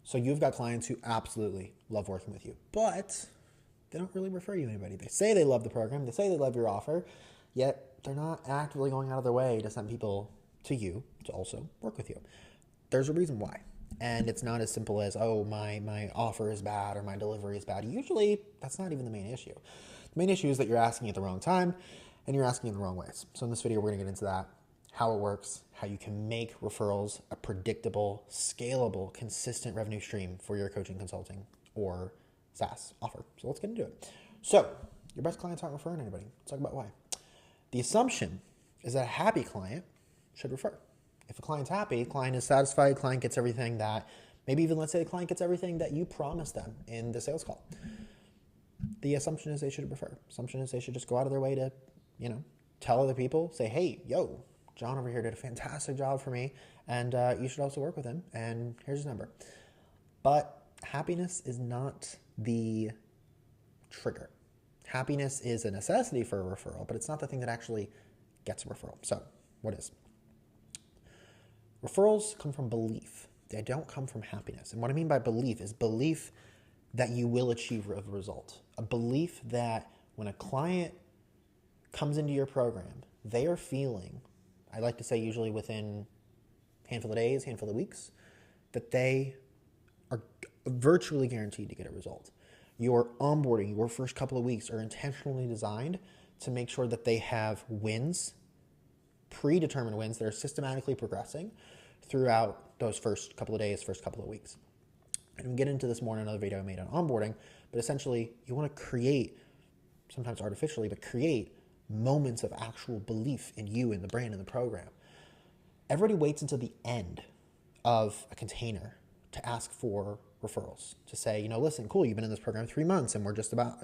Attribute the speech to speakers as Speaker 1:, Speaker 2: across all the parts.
Speaker 1: So you've got clients who absolutely love working with you, but they don't really refer you to anybody. They say they love the program, they say they love your offer, yet they're not actively going out of their way to send people to you to also work with you. There's a reason why. And it's not as simple as, oh, my offer is bad or my delivery is bad. Usually, that's not even the main issue. The main issue is that you're asking at the wrong time and you're asking in the wrong ways. So in this video, we're going to get into that, how it works, how you can make referrals a predictable, scalable, consistent revenue stream for your coaching, consulting, or SaaS offer. So let's get into it. So your best clients aren't referring anybody. Let's talk about why. The assumption is that a happy client should refer. If a client's happy, client is satisfied, client gets everything that, maybe even let's say the client gets everything that you promised them in the sales call. The assumption is they should refer. Assumption is they should just go out of their way to, tell other people, say, hey, yo, John over here did a fantastic job for me, and you should also work with him, and here's his number. But happiness is not the trigger. Happiness is a necessity for a referral, but it's not the thing that actually gets a referral. So what is? Referrals come from belief. They don't come from happiness. And what I mean by belief is belief that you will achieve a result. A belief that when a client comes into your program, they are feeling, I like to say usually within a handful of days, handful of weeks, that they are virtually guaranteed to get a result. Your onboarding, your first couple of weeks are intentionally designed to make sure that they have wins, predetermined wins that are systematically progressing throughout those first couple of days, first couple of weeks. And we'll get into this more in another video I made on onboarding, but essentially you want to create, sometimes artificially, but create moments of actual belief in you, in the brand, in the program. Everybody waits until the end of a container to ask for referrals, to say, listen, cool, you've been in this program 3 months and we're just about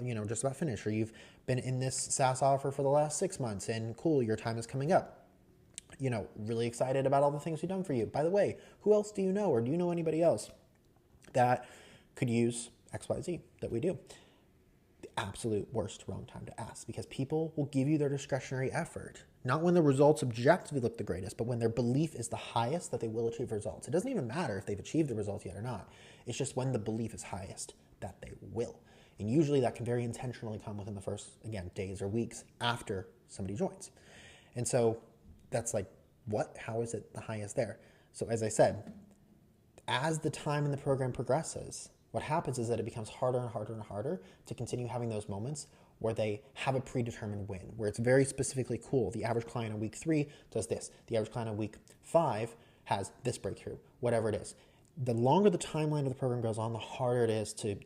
Speaker 1: finished, or you've been in this SaaS offer for the last 6 months and cool, your time is coming up. Really excited about all the things we've done for you. By the way, who else do you know, or do you know anybody else that could use XYZ that we do? The absolute worst wrong time to ask, because people will give you their discretionary effort, not when the results objectively look the greatest, but when their belief is the highest that they will achieve results. It doesn't even matter if they've achieved the results yet or not. It's just when the belief is highest that they will. And usually that can very intentionally come within the first, again, days or weeks after somebody joins. And so that's like, what? How is it the highest there? So as I said, as the time in the program progresses, what happens is that it becomes harder and harder and harder to continue having those moments where they have a predetermined win, where it's very specifically cool. The average client on week 3 does this. The average client on week 5 has this breakthrough, whatever it is. The longer the timeline of the program goes on, the harder it is to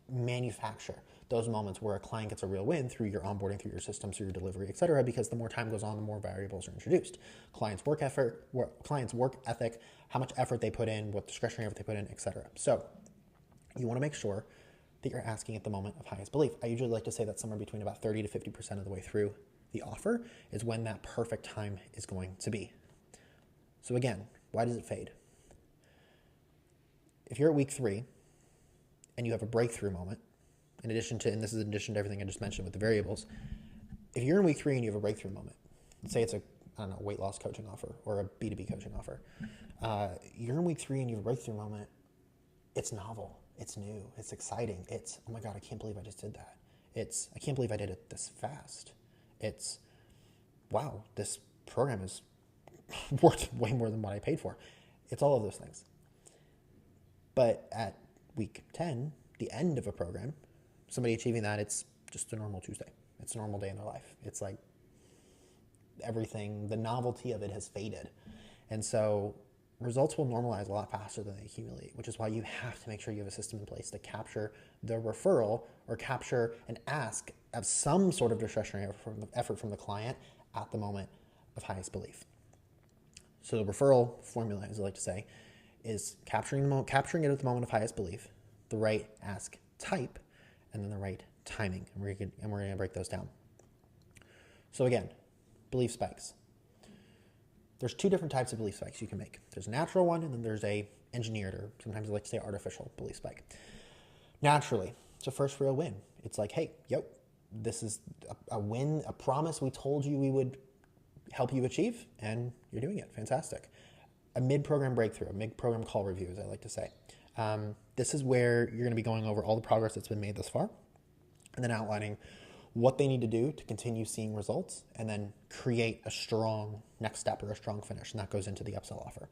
Speaker 1: manufacture those moments where a client gets a real win through your onboarding, through your systems, through your delivery, et cetera, because the more time goes on, the more variables are introduced. Clients' work ethic, how much effort they put in, what discretionary effort they put in, et cetera. So you want to make sure that you're asking at the moment of highest belief. I usually like to say that somewhere between about 30 to 50% of the way through the offer is when that perfect time is going to be. So again, why does it fade? If you're at week 3 and you have a breakthrough moment, and this is in addition to everything I just mentioned with the variables, if you're in week 3 and you have a breakthrough moment, let's say it's a weight loss coaching offer or a B2B coaching offer, you're in week 3 and you have a breakthrough moment, it's novel, it's new, it's exciting, it's, oh my God, I can't believe I just did that. I can't believe I did it this fast. It's, wow, this program is worth way more than what I paid for. It's all of those things. But at week 10, the end of a program, somebody achieving that, it's just a normal Tuesday. It's a normal day in their life. It's like everything, the novelty of it has faded. And so results will normalize a lot faster than they accumulate, which is why you have to make sure you have a system in place to capture the referral or capture an ask of some sort of discretionary effort from the client at the moment of highest belief. So the referral formula, as I like to say, is capturing it at the moment of highest belief, the right ask type, and then the right timing. And we're going to break those down. So again, belief spikes. There's 2 different types of belief spikes you can make. There's a natural one, and then there's a engineered, or sometimes I like to say artificial belief spike. Naturally, it's a first real win. It's like, hey, this is a win, a promise we told you we would help you achieve, and you're doing it. Fantastic. A mid-program breakthrough, a mid-program call review, as I like to say. This is where you're going to be going over all the progress that's been made thus far, and then outlining what they need to do to continue seeing results, and then create a strong next step or a strong finish, and that goes into the upsell offer.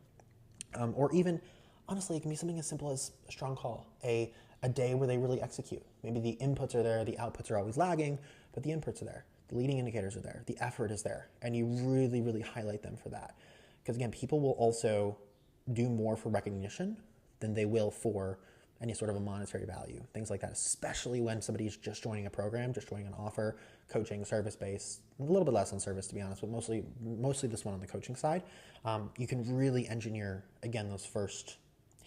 Speaker 1: Or even, honestly, it can be something as simple as a strong call, a day where they really execute. Maybe the inputs are there, the outputs are always lagging, but the inputs are there, the leading indicators are there, the effort is there, and you really, really highlight them for that. Because again, people will also do more for recognition than they will for any sort of a monetary value, things like that, especially when somebody's just joining a program, just joining an offer, coaching, service-based, a little bit less on service, to be honest, but mostly this one on the coaching side. You can really engineer, again, those first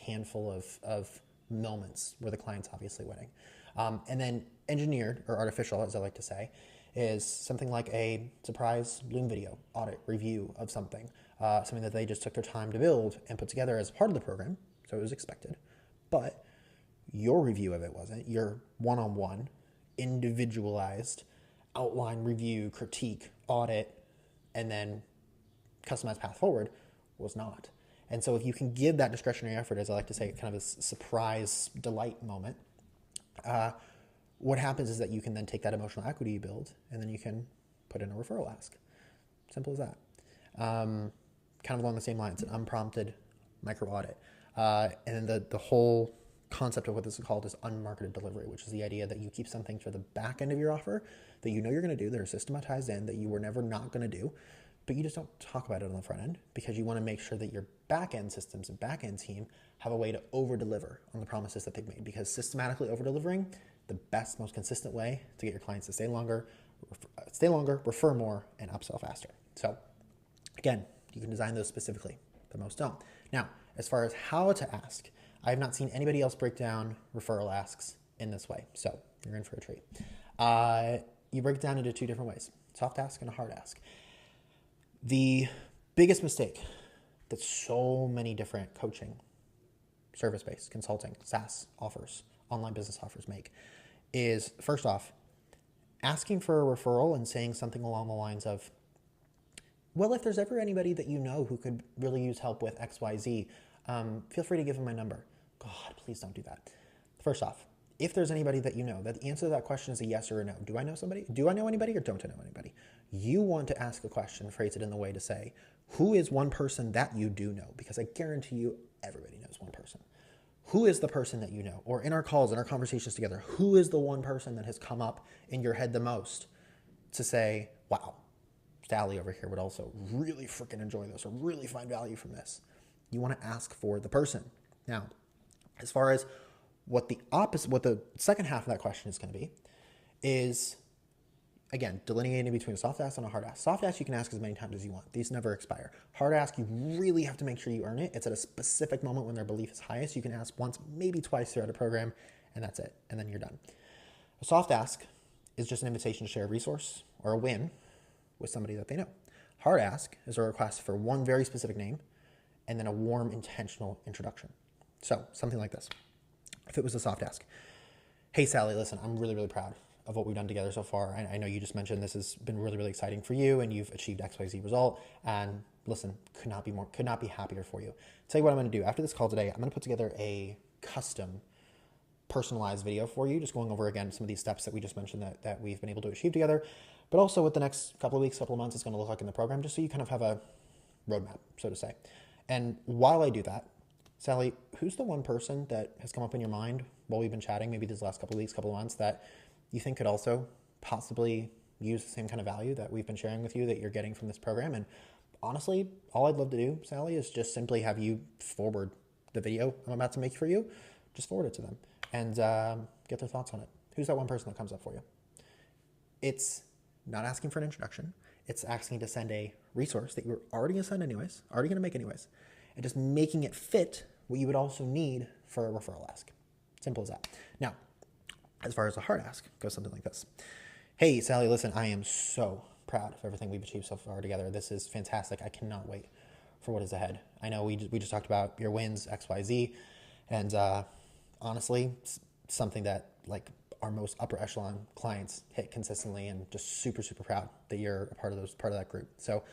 Speaker 1: handful of moments where the client's obviously winning. And then engineered, or artificial, as I like to say, is something like a surprise Loom video, audit, review of something that they just took their time to build and put together as part of the program, so it was expected. But your review of it wasn't. Your one-on-one, individualized outline, review, critique, audit, and then customized path forward was not. And so if you can give that discretionary effort, as I like to say, kind of a surprise delight moment, what happens is that you can then take that emotional equity you build, and then you can put in a referral ask. Simple as that. Kind of along the same lines, an unprompted micro audit. And then the whole concept of what this is called is unmarketed delivery, which is the idea that you keep something for the back end of your offer that you know you're going to do, that are systematized in, that you were never not going to do, but you just don't talk about it on the front end because you want to make sure that your back end systems and back end team have a way to over deliver on the promises that they've made, because systematically over delivering, the best, most consistent way to get your clients to stay longer, refer more, and upsell faster. So again, you can design those specifically, but most don't. Now, as far as how to ask, I have not seen anybody else break down referral asks in this way. So you're in for a treat. You break it down into two different ways, soft ask and a hard ask. The biggest mistake that so many different coaching, service-based, consulting, SaaS offers, online business offers make is, first off, asking for a referral and saying something along the lines of, well, if there's ever anybody that you know who could really use help with XYZ, feel free to give them my number. God, please don't do that. First off, if there's anybody that you know, that the answer to that question is a yes or a no. Do I know somebody? Do I know anybody or don't I know anybody? You want to ask a question, phrase it in the way to say, who is one person that you do know? Because I guarantee you, everybody knows one person. Who is the person that you know? Or in our calls, in our conversations together, who is the one person that has come up in your head the most to say, wow, Sally over here would also really freaking enjoy this or really find value from this? You want to ask for the person. Now, as far as what the second half of that question is going to be is, again, delineating between a soft ask and a hard ask. Soft ask you can ask as many times as you want. These never expire. Hard ask, you really have to make sure you earn it. It's at a specific moment when their belief is highest. You can ask once, maybe twice throughout a program, and that's it. And then you're done. A soft ask is just an invitation to share a resource or a win with somebody that they know. Hard ask is a request for one very specific name and then a warm, intentional introduction. So something like this. If it was a soft ask, hey, Sally, listen, I'm really, really proud of what we've done together so far. I know you just mentioned this has been really, really exciting for you and you've achieved XYZ result. And listen, could not be happier for you. Tell you what I'm going to do. After this call today, I'm going to put together a custom personalized video for you, just going over again some of these steps that we just mentioned that we've been able to achieve together, but also what the next couple of weeks, couple of months is going to look like in the program, just so you kind of have a roadmap, so to say. And while I do that, Sally, who's the one person that has come up in your mind while we've been chatting, maybe these last couple of weeks, couple of months, that you think could also possibly use the same kind of value that we've been sharing with you that you're getting from this program? And honestly, all I'd love to do, Sally, is just simply have you forward the video I'm about to make for you. Just forward it to them and get their thoughts on it. Who's that one person that comes up for you? It's not asking for an introduction. It's asking to send a resource that you're already going to send anyways, already going to make anyways, and just making it fit what you would also need for a referral ask. Simple as that. Now, as far as a hard ask, goes something like this. Hey, Sally, listen, I am so proud of everything we've achieved so far together. This is fantastic. I cannot wait for what is ahead. I know we just talked about your wins, XYZ, and honestly, something that like our most upper echelon clients hit consistently, and just super, super proud that you're a part of that group. So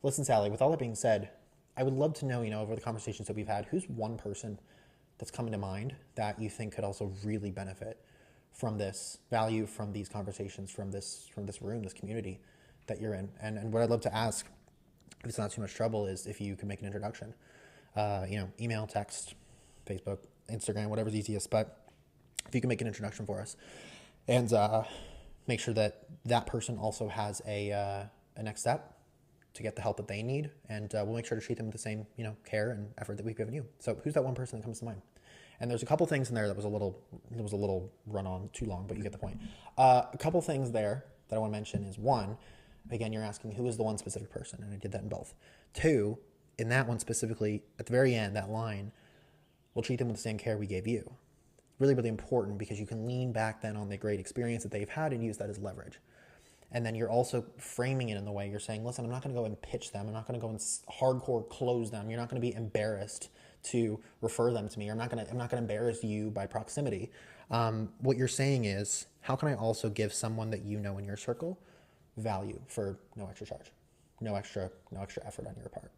Speaker 1: listen, Sally, with all that being said, I would love to know, over the conversations that we've had, who's one person that's coming to mind that you think could also really benefit from this value, from these conversations, from this room, this community that you're in? And what I'd love to ask, if it's not too much trouble, is if you can make an introduction. Email, text, Facebook, Instagram, whatever's easiest. But if you can make an introduction for us and make sure that that person also has a next step to get the help that they need, and we'll make sure to treat them with the same, care and effort that we've given you. So who's that one person that comes to mind? And there's a couple things in there that was a little run on too long, but you get the point. A couple things there that I want to mention is, one, again, you're asking who is the one specific person, and I did that in both. Two, in that one specifically, at the very end, that line, we'll treat them with the same care we gave you. Really, really important, because you can lean back then on the great experience that they've had and use that as leverage. And then you're also framing it in the way you're saying, listen, I'm not going to go and pitch them. I'm not going to go and hardcore close them. You're not going to be embarrassed to refer them to me. I'm not going to embarrass you by proximity. What you're saying is, how can I also give someone that you know in your circle value for no extra charge, no extra effort on your part?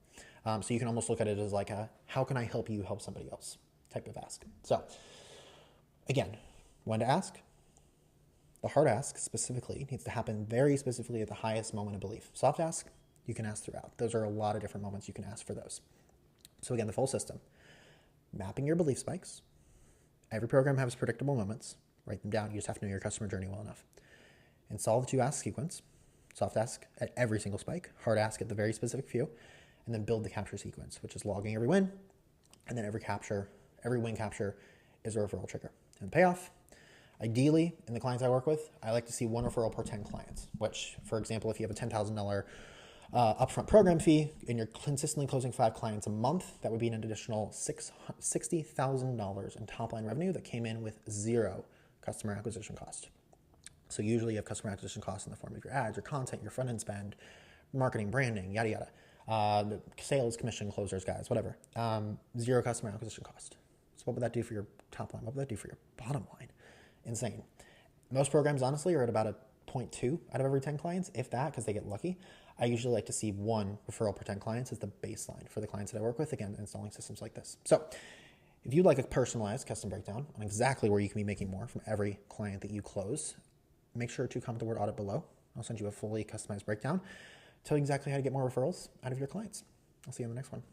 Speaker 1: So you can almost look at it as like how can I help you help somebody else type of ask. So again, when to ask. The hard ask specifically needs to happen very specifically at the highest moment of belief. Soft ask, you can ask throughout. Those are a lot of different moments you can ask for those. So again, the full system. Mapping your belief spikes. Every program has predictable moments. Write them down. You just have to know your customer journey well enough. And solve the 2-ask sequence. Soft ask at every single spike. Hard ask at the very specific few. And then build the capture sequence, which is logging every win. And then every win capture is a referral trigger. And payoff. Ideally, in the clients I work with, I like to see 1 referral per 10 clients, which, for example, if you have a $10,000 upfront program fee and you're consistently closing 5 clients a month, that would be an additional $60,000 in top-line revenue that came in with 0 customer acquisition cost. So usually you have customer acquisition costs in the form of your ads, your content, your front-end spend, marketing, branding, yada, yada, sales, commission, closers, guys, whatever. 0 customer acquisition cost. So what would that do for your top line? What would that do for your bottom line? Insane. Most programs, honestly, are at about a 0.2 out of every 10 clients, if that, because they get lucky. I usually like to see 1 referral per 10 clients as the baseline for the clients that I work with, again, installing systems like this. So if you'd like a personalized custom breakdown on exactly where you can be making more from every client that you close, make sure to comment the word audit below. I'll send you a fully customized breakdown, tell you exactly how to get more referrals out of your clients. I'll see you in the next one.